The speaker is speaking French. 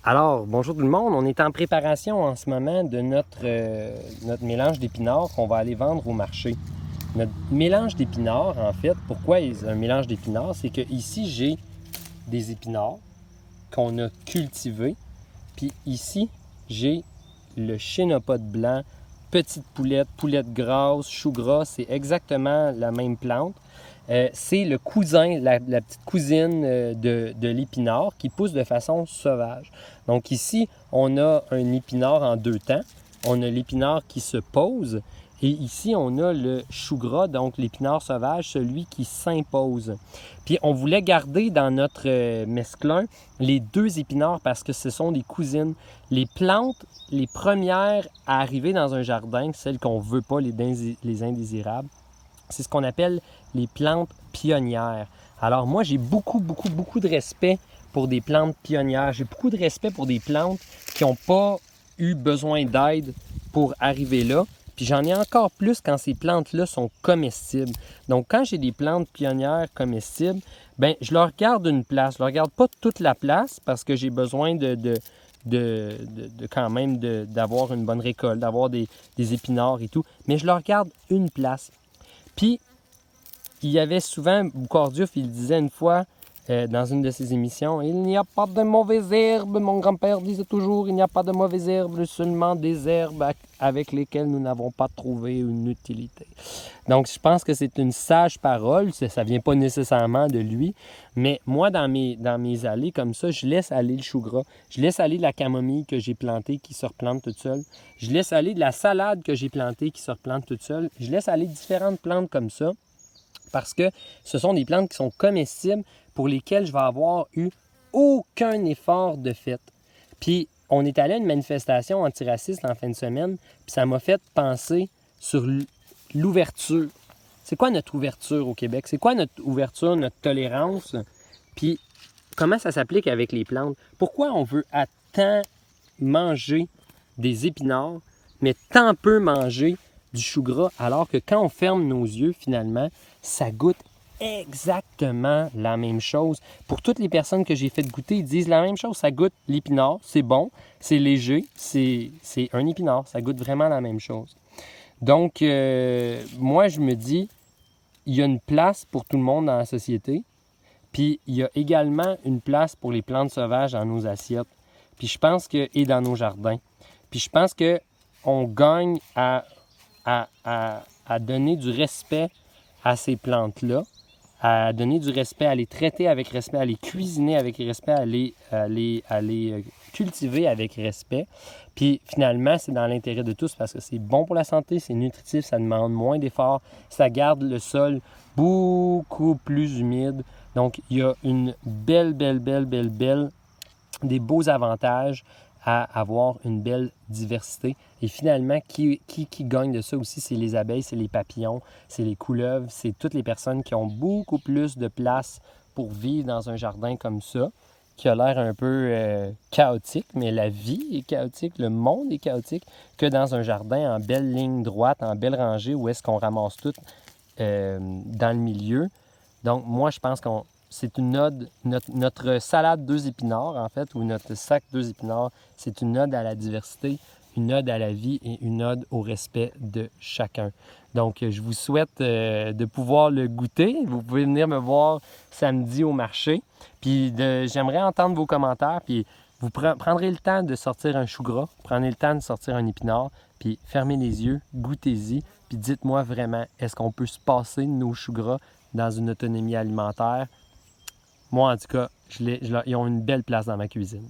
Alors, bonjour tout le monde. On est en préparation en ce moment de notre mélange d'épinards qu'on va aller vendre au marché. Notre mélange d'épinards, en fait, pourquoi un mélange d'épinards? C'est que ici, j'ai des épinards qu'on a cultivés. Puis ici, j'ai le chénopote blanc, petite poulette, poulette grasse, chou gras. C'est exactement la même plante. C'est le cousin, la petite cousine de l'épinard qui pousse de façon sauvage. Donc ici, on a un épinard en deux temps. On a l'épinard qui se pose et ici, on a le chou gras, donc l'épinard sauvage, celui qui s'impose. Puis on voulait garder dans notre mesclun les deux épinards parce que ce sont des cousines. Les plantes, les premières à arriver dans un jardin, celles qu'on ne veut pas, les indésirables, c'est ce qu'on appelle les plantes pionnières. Alors moi, j'ai beaucoup de respect pour des plantes pionnières. J'ai beaucoup de respect pour des plantes qui n'ont pas eu besoin d'aide pour arriver là. Puis j'en ai encore plus quand ces plantes-là sont comestibles. Donc quand j'ai des plantes pionnières comestibles, ben je leur garde une place. Je leur garde pas toute la place parce que j'ai besoin quand même d'avoir une bonne récolte, d'avoir des épinards et tout. Mais je leur garde une place. Puis, il y avait souvent, Boucardiouf, il disait une fois dans une de ses émissions, « Il n'y a pas de mauvaises herbes. » Mon grand-père disait toujours, « Il n'y a pas de mauvaises herbes, seulement des herbes avec lesquelles nous n'avons pas trouvé une utilité. » Donc, je pense que c'est une sage parole. Ça ne vient pas nécessairement de lui. Mais moi, dans mes allées comme ça, je laisse aller le chou gras. Je laisse aller la camomille que j'ai plantée qui se replante toute seule. Je laisse aller de la salade que j'ai plantée qui se replante toute seule. Je laisse aller différentes plantes comme ça parce que ce sont des plantes qui sont comestibles pour lesquelles je vais avoir eu aucun effort de fait. Puis, on est allé à une manifestation antiraciste en fin de semaine, puis ça m'a fait penser sur l'ouverture. C'est quoi notre ouverture au Québec? C'est quoi notre ouverture, notre tolérance? Puis, comment ça s'applique avec les plantes? Pourquoi on veut tant manger des épinards, mais tant peu manger du chou gras, alors que quand on ferme nos yeux, finalement, ça goûte exactement la même chose. Pour toutes les personnes que j'ai fait goûter, ils disent la même chose. Ça goûte l'épinard, c'est bon, c'est léger, c'est un épinard. Ça goûte vraiment la même chose. Donc, moi, je me dis, il y a une place pour tout le monde dans la société, puis il y a également une place pour les plantes sauvages dans nos assiettes, puis je pense que, et dans nos jardins. Puis je pense qu'on gagne à donner du respect à ces plantes-là, à donner du respect, à les traiter avec respect, à les cuisiner avec respect, à les cultiver avec respect. Puis finalement, c'est dans l'intérêt de tous parce que c'est bon pour la santé, c'est nutritif, ça demande moins d'efforts, ça garde le sol beaucoup plus humide. Donc, il y a une belle, des beaux avantages à avoir une belle diversité. Et finalement, qui gagne de ça aussi, c'est les abeilles, c'est les papillons, c'est les couleuvres, c'est toutes les personnes qui ont beaucoup plus de place pour vivre dans un jardin comme ça, qui a l'air un peu chaotique, mais la vie est chaotique, le monde est chaotique, que dans un jardin en belle ligne droite, en belle rangée, où est-ce qu'on ramasse tout dans le milieu. Donc, moi, je pense qu'on c'est une ode, notre salade deux épinards, en fait, ou notre sac deux épinards, c'est une ode à la diversité, une ode à la vie et une ode au respect de chacun. Donc, je vous souhaite de pouvoir le goûter. Vous pouvez venir me voir samedi au marché. Puis, j'aimerais entendre vos commentaires. Puis, vous prendrez le temps de sortir un chou gras, prenez le temps de sortir un épinard, puis fermez les yeux, goûtez-y, puis dites-moi vraiment, est-ce qu'on peut se passer de nos choux gras dans une autonomie alimentaire? Moi, en tout cas, ils ont une belle place dans ma cuisine.